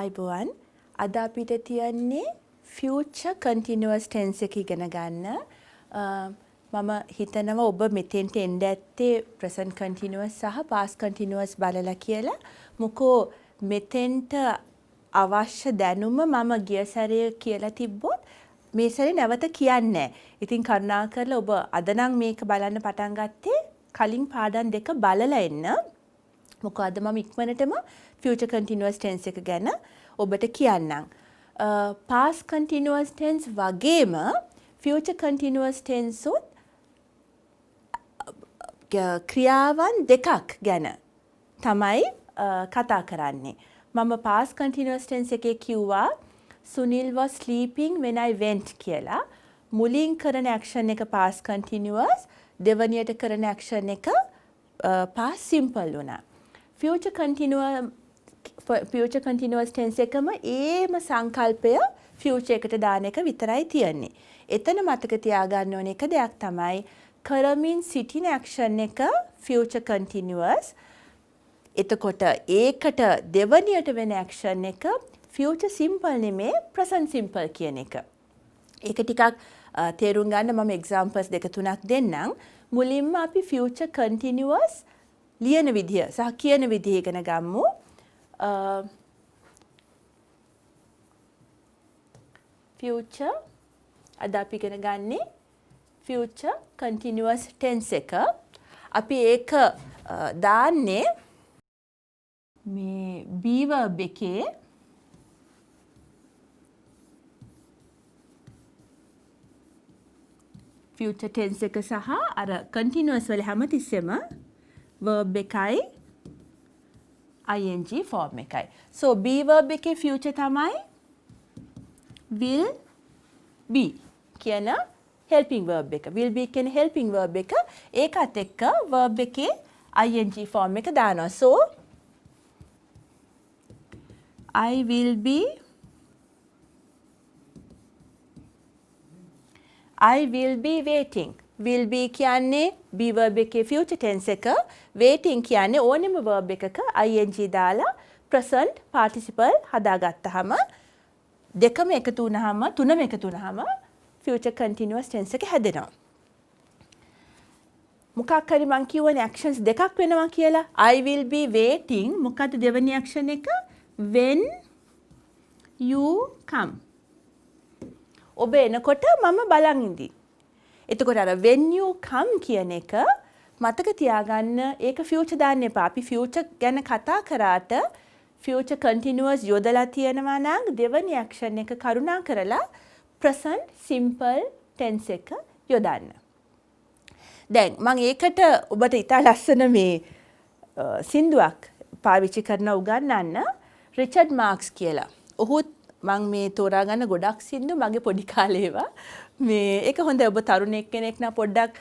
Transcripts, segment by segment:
අයිබෝවන් අද අපිට තියන්නේ future continuous tense එක ඉගෙන ගන්න. මම හිතනවා ඔබ මෙතෙන්ට එන්න ඇත්තේ present continuous සහ past continuous බලලා කියලා. මොකෝ මෙතෙන්ට අවශ්‍ය දැනුම මම ගිය සැරේ කියලා තිබ්බොත් මේ සැරේ නැවත කියන්නේ නැහැ. ඉතින් කරුණාකරලා ඔබ අද නම් මේක බලන්න පටන් ගත්තේ කලින් පාඩම් දෙක බලලා එන්න. මොකද අද මම ඉක්මනටම future continuous tense එක ගැන ඔබට කියන්නම්. past continuous tense වගේම future continuous tense උත් ක්‍රියාවන් දෙකක් ගැන තමයි කතා කරන්නේ. මම past continuous tense එකේ කිව්වා Sunil was sleeping when I went කියලා. මුලින් කරන action එක past continuous, දෙවනියට කරන action එක past simple වුණා. future continuous tense එකම ඒම සංකල්පය future එකට දාන එක විතරයි තියෙන්නේ. එතන මතක තියාගන්න ඕන එක දෙයක් තමයි කරමින් සිටින action එක future continuous. එතකොට ඒකට දෙවනියට වෙන action එක future simple නෙමේ present simple කියන එක. ඒක ටිකක් තේරුම් ගන්න මම examples දෙක තුනක් දෙන්නම්. මුලින්ම අපි future continuous ලියන විදිය සහ කියන විදිය ඉගෙන ගමු. future අද අපි ඉගෙන ගන්නේ future continuous tense එක. අපි ඒක දාන්නේ මේ be verb එකේ future tense එක සහ අර continuous වල හැමතිස්සෙම verb එකයි ing form එකයි. So be verb එකේ future තමයි will be කියන helping verb එක. will be කියන helping verb එක. ඒකත් එක්ක verb එකේ ing form එක දානවා. So I will be waiting. will be කියන්නේ be verb එකේ future tense එක. waiting කියන්නේ ඕනෙම verb එකක ing දාලා present participle හදාගත්තාම දෙකම එකතු වුනහම තුනම එකතු වුනහම future continuous tense එක හැදෙනවා. මොකක් හරි මං කියවනේ actions දෙකක් වෙනවා කියලා. I will be waiting මොකද්ද දෙවෙනි action එක? when you come. ඔබ එනකොට මම බලන් ඉඳී. එතකොට අර when you come කියන එක මතක තියාගන්න ඒක future දාන්න එපා. අපි future ගැන කතා කරාට future continuous යොදලා තියෙනවා නම් දෙවෙනි action එක කරුණා කරලා present simple tense එක යොදන්න. දැන් මම ඒකට ඔබට ඉතා ලස්සන මේ සින්දුවක් පාවිච්චි කරන උගන්වන්න රිචඩ් මාක්ස් කියලා. ඔහුත් මම මේ තෝරා ගන්න ගොඩක් සින්දු මගේ පොඩි කාලේ ඒවා. මේ ඒක හොඳයි ඔබ තරුණෙක් කෙනෙක් නම් පොඩ්ඩක්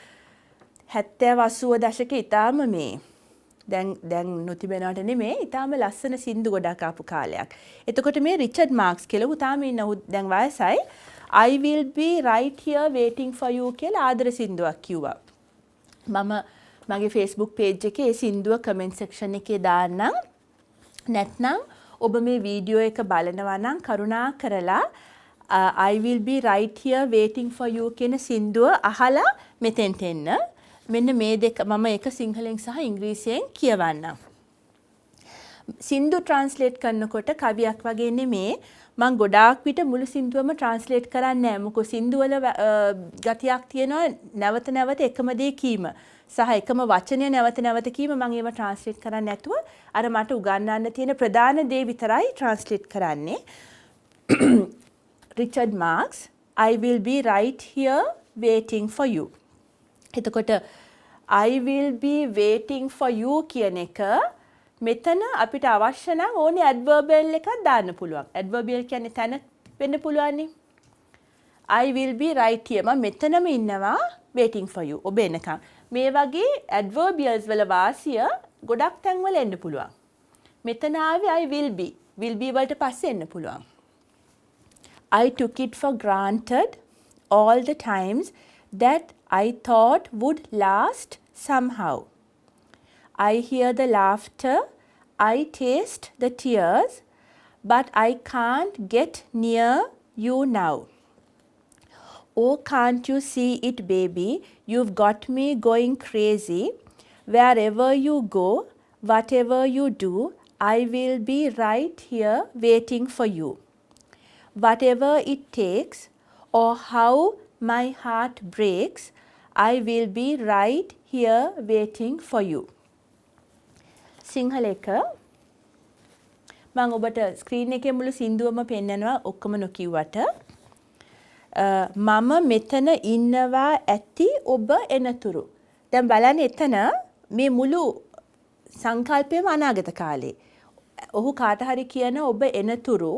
70 80 දශකේ ඊටාම මේ දැන් නොතිබෙනවට නෙමෙයි ඊටාම ලස්සන සින්දු ගොඩක් ආපු කාලයක්. එතකොට මේ රිචඩ් මාක්ස් කියලා ඔහු තාම ඉන්න ඔහු දැන් වයසයි I will be right here waiting for you කියලා ආදර සින්දුවක් කිව්වා. මම මගේ Facebook page එකේ ඒ සින්දුව comment section එකේ දාන්නම්. නැත්නම් ඔබ මේ වීඩියෝ එක බලනවා නම් කරුණා කරලා I will be right here waiting for you කියන සින්දුව අහලා මෙතෙන්ට එන්න. මෙන්න මේ දෙක මම ඒක සිංහලෙන් සහ ඉංග්‍රීසියෙන් කියවන්නම්. සින්දු ට්‍රාන්ස්ලේට් කරනකොට කවියක් වගේ නෙමේ මම ගොඩාක් විට මුළු සින්දුවම ට්‍රාන්ස්ලේට් කරන්නේ නැහැ. මොකද සින්දු වල ගතියක් තියෙනවා නැවත නැවත එකම දේ කීම සහ එකම වචනය නැවත නැවත කීම මම ඒව ට්‍රාන්ස්ලේට් කරන්නේ නැතුව අර මට උගන්වන්න තියෙන ප්‍රධාන දේ විතරයි ට්‍රාන්ස්ලේට් කරන්නේ. Richard Marx, I will be right here waiting for you. එතකොට I will be waiting for you කියන එක මෙතන අපිට අවශ්‍ය නම් ඕනේ adverbial එකක් දාන්න පුළුවන්. adverbial කියන්නේ තැන වෙන්න පුළුවන්. I will be right here. මම මෙතනම ඉන්නවා waiting for you. ඔබ එනකම්. මේ වගේ adverbials වල වාසිය ගොඩක් තැන්වල එන්න පුළුවන්. මෙතන ආවේ I will be. will be වලට පස්සේ එන්න පුළුවන්. I took it for granted all the times that I thought would last somehow. I hear the laughter I taste the tears, but I can't get near you now. Oh, can't you see it, baby? You've got me going crazy. Wherever you go, whatever you do, I will be right here waiting for you. Whatever it takes, or how my heart breaks, I will be right here waiting for you. Sinhala එක මම ඔබට screen එකේ මුළු සින්දුවම පෙන්නනවා ඔක්කොම නොකියුවට. මම මෙතන ඉන්නවා ඇති ඔබ එනතුරු. දැන් බලන්න එතන මේ මුළු සංකල්පයම අනාගත කාලේ. ඔහු කාට හරි කියන ඔබ එනතුරු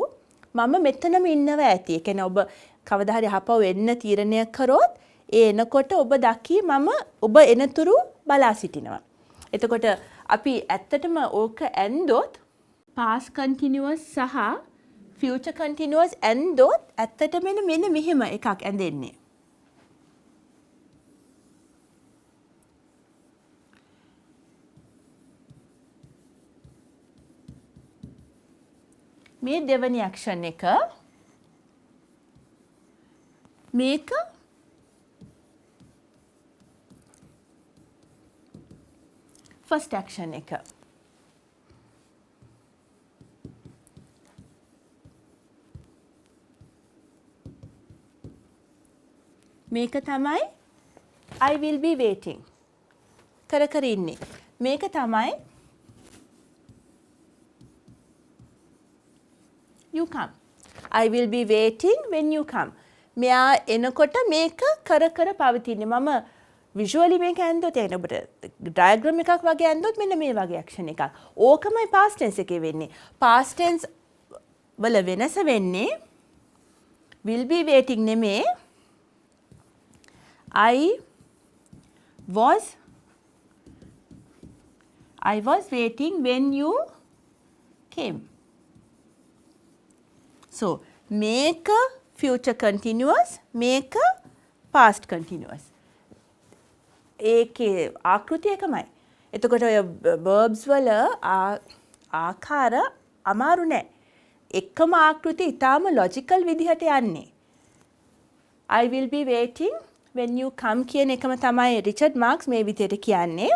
මම මෙතනම ඉන්නවා ඇති. ඒ කියන්නේ ඔබ කවදා හරි අහපව එන්න තීරණය කරොත් ඒ එනකොට ඔබ දකි මම ඔබ එනතුරු බලා සිටිනවා. එතකොට අපි ඇත්තටම ඕක ඇන්දොත් past continuous සහ future continuous ඇන්දොත් ඇත්තටම මෙන්න මෙහෙම එකක් ඇඳෙන්නේ. මේ දෙවනි action එක මේක first action එක. මේක තමයි I will be waiting. කර කර ඉන්නේ. මේක තමයි you come. I will be waiting when you come. මෙයා එනකොට මේක කර කර පවතින්නේ. මම visually මේක ඇන්දොත් එන ඔබට diagram එකක් වගේ ඇන්දොත් මෙන්න මේ වගේ action එකක්. ඕකමයි past tense එකේ වෙන්නේ. past tense වල වෙනස වෙන්නේ will be waiting නෙමේ. I was waiting when you came. So, make future continuous, make past continuous. ඒකේ ආකෘතිය එකමයි. එතකොට ඔය verbs වල ආකාර අමාරු නෑ. එකම ආකෘතිය ඊටාම logical විදිහට යන්නේ. I will be waiting when you come කියන එකම තමයි රිචඩ් මාක්ස් මේ විදිහට කියන්නේ.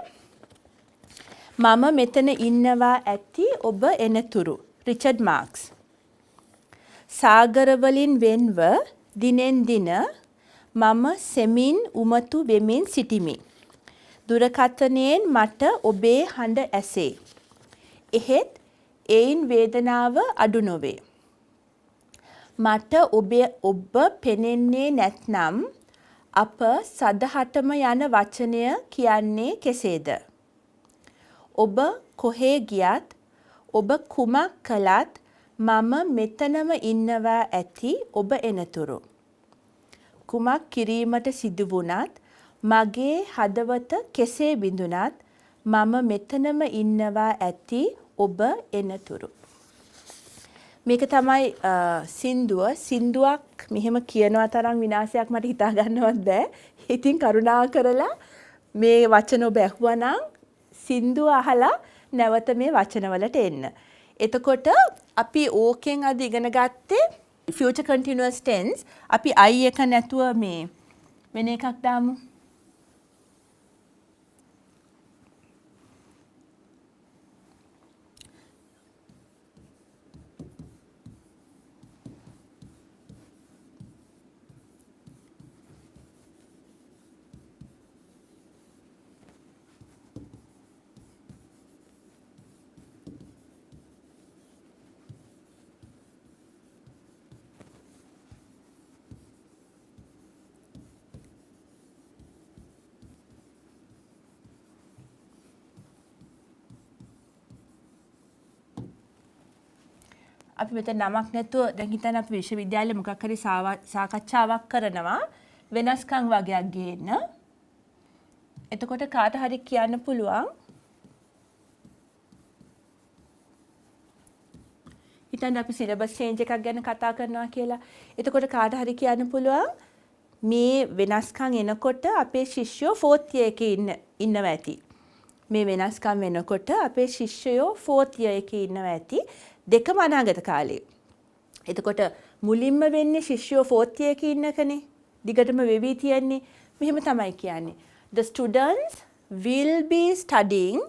මම මෙතන ඉන්නවා ඇති ඔබ එනතුරු. Richard Marx. සාගර වලින් වෙන්ව දිනෙන් දින මම සෙමින් උමතු වෙමින් සිටිමි. දුරකථනයෙන් මට ඔබේ හඬ ඇසේ. එහෙත් එයින් වේදනාව අඩු නොවේ. මට ඔබ පෙනෙන්නේ නැත්නම් අප සදහටම යන වචනය කියන්නේ කෙසේද? ඔබ කොහේ ගියත් ඔබ කුමක් කළත් මම මෙතනම ඉන්නවා ඇති ඔබ එනතුරු. කුමක් කිරීමට සිදු වුණත් මගේ හදවත කෙසේ බිඳුනත් මම මෙතනම ඉන්නවා ඇති ඔබ එනතුරු. මේක තමයි සින්දුවක් මෙහෙම කියනවා තරම් විනාශයක් මට හිතා ගන්නවත් බෑ. ඉතින් කරුණා කරලා මේ වචන ඔබ ඇහුවනම් සින්දුව අහලා නැවත මේ වචනවලට එන්න. එතකොට අපි ඕකෙන් අද ඉගෙන ගත්තේ future continuous tense. අපි I එක නැතුව මේ වෙන එකක් දාමු. අපි මෙතන නමක් නැතුව දැන් හිතන්න අපි විශ්වවිද්‍යාලේ මොකක් හරි සාකච්ඡාවක් කරනවා වෙනස්කම් වගේක් ගේන්න. එතකොට කාට හරි කියන්න පුළුවන් හිතන්න අපි සිලබස් චේන්ජ් එකක් ගැන කතා කරනවා කියලා. එතකොට කාට හරි කියන්න පුළුවන් මේ වෙනස්කම් එනකොට අපේ ශිෂ්‍යෝ 4th year එකේ ඉන්නවා ඇති. මේ වෙනස්කම් වෙනකොට අපේ ශිෂ්‍යයෝ 4th year එකේ ඉන්නවා ඇති දෙකම අනාගත කාලේ. එතකොට මුලින්ම වෙන්නේ ශිෂ්‍යයෝ 4th year එකේ ඉන්නකනේ. දිගටම වෙවි තියන්නේ. මෙහෙම තමයි කියන්නේ. The students will be studying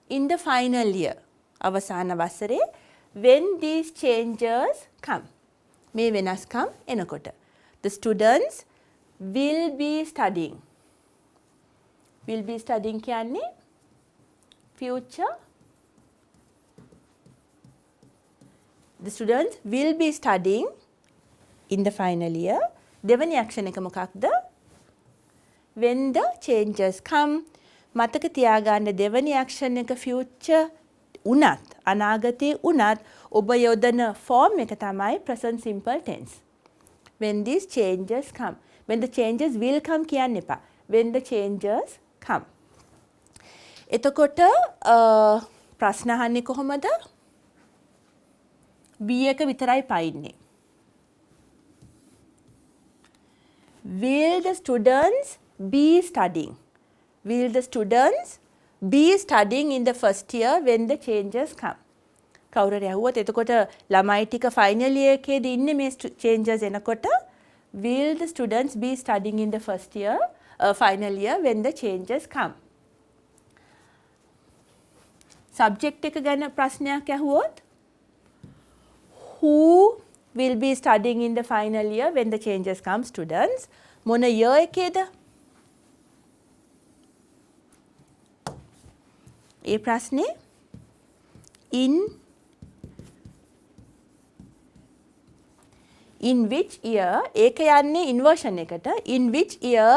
in the final year. අවසාන වසරේ when these changes come. මේ වෙනස්කම් එනකොට. The students will be studying. Will be studying කියන්නේ future. The students will be studying in the final year. දෙවැනි action එක මොකක්ද? When the changes come. මතක තියාගන්න දෙවැනි action එක future උනත් අනාගතේ උනත් ඔබ යොදන form එක තමයි present simple tense. When these changes come. When the changes will come කියන්න එපා. When the changes come. එතකොට ප්‍රශ්න අහන්නේ කොහොමද? B එක විතරයි පයින්නේ. Will the students be studying? Will the students be studying in the first year when the changes come? කවුරු හරි අහුවොත් එතකොට ළමයි ටික final year එකේදී ඉන්නේ මේ changes එනකොට will the students be studying in the first year final year when the changes come? subject එක ගැන ප්‍රශ්නයක් අහුවොත් who will be studying in the final year when the changes come? Students. මොන year එකේද? ඒ ප්‍රශ්නේ in which year ඒක යන්නේ inversion එකට. In which year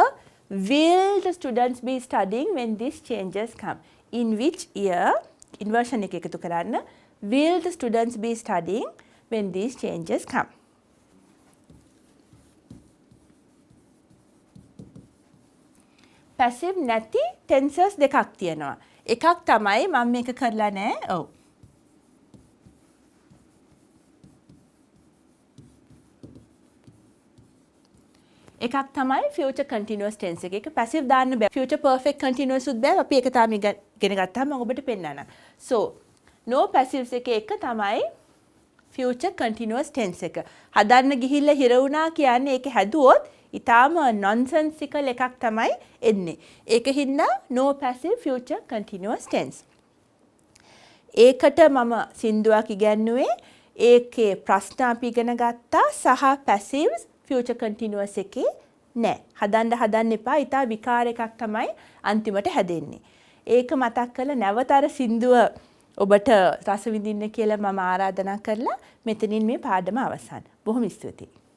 will the students be studying when these changes come? In which year inversion එක එකතු කරන්න will the students be studying when these changes come? passive නැති tenses දෙකක් තියෙනවා. එකක් තමයි මම මේක කරලා නැහැ. ඔව්. එකක් තමයි future continuous tense එක. ඒක passive දාන්න බෑ. future perfect continuous උත් බෑ. අපි ඒක තාම ඉගෙන ගත්තාම මම ඔබට පෙන්නන්න. so no passives එකේ එක තමයි future continuous tense එක. හදන්න ගිහිල්ලා හිර වුණා කියන්නේ ඒක හැදුවොත් ඊටාම nonsensical එකක් තමයි එන්නේ. ඒකින්ද no passive future continuous tense. ඒකට මම සින්දුවක් ඉගෙනුවේ ඒකේ ප්‍රශ්න අපි ඉගෙන ගත්තා සහ passives future continuous එකේ නෑ. හදන්න එපා. ඊටා විකාර එකක් තමයි අන්තිමට හැදෙන්නේ. ඒක මතක් කරලා නැවත අර සින්දුව ඔබට රස විඳින්න කියලා මම ආරාධනා කරලා මෙතනින් මේ පාඩම අවසන්. බොහොම ස්තුතියි.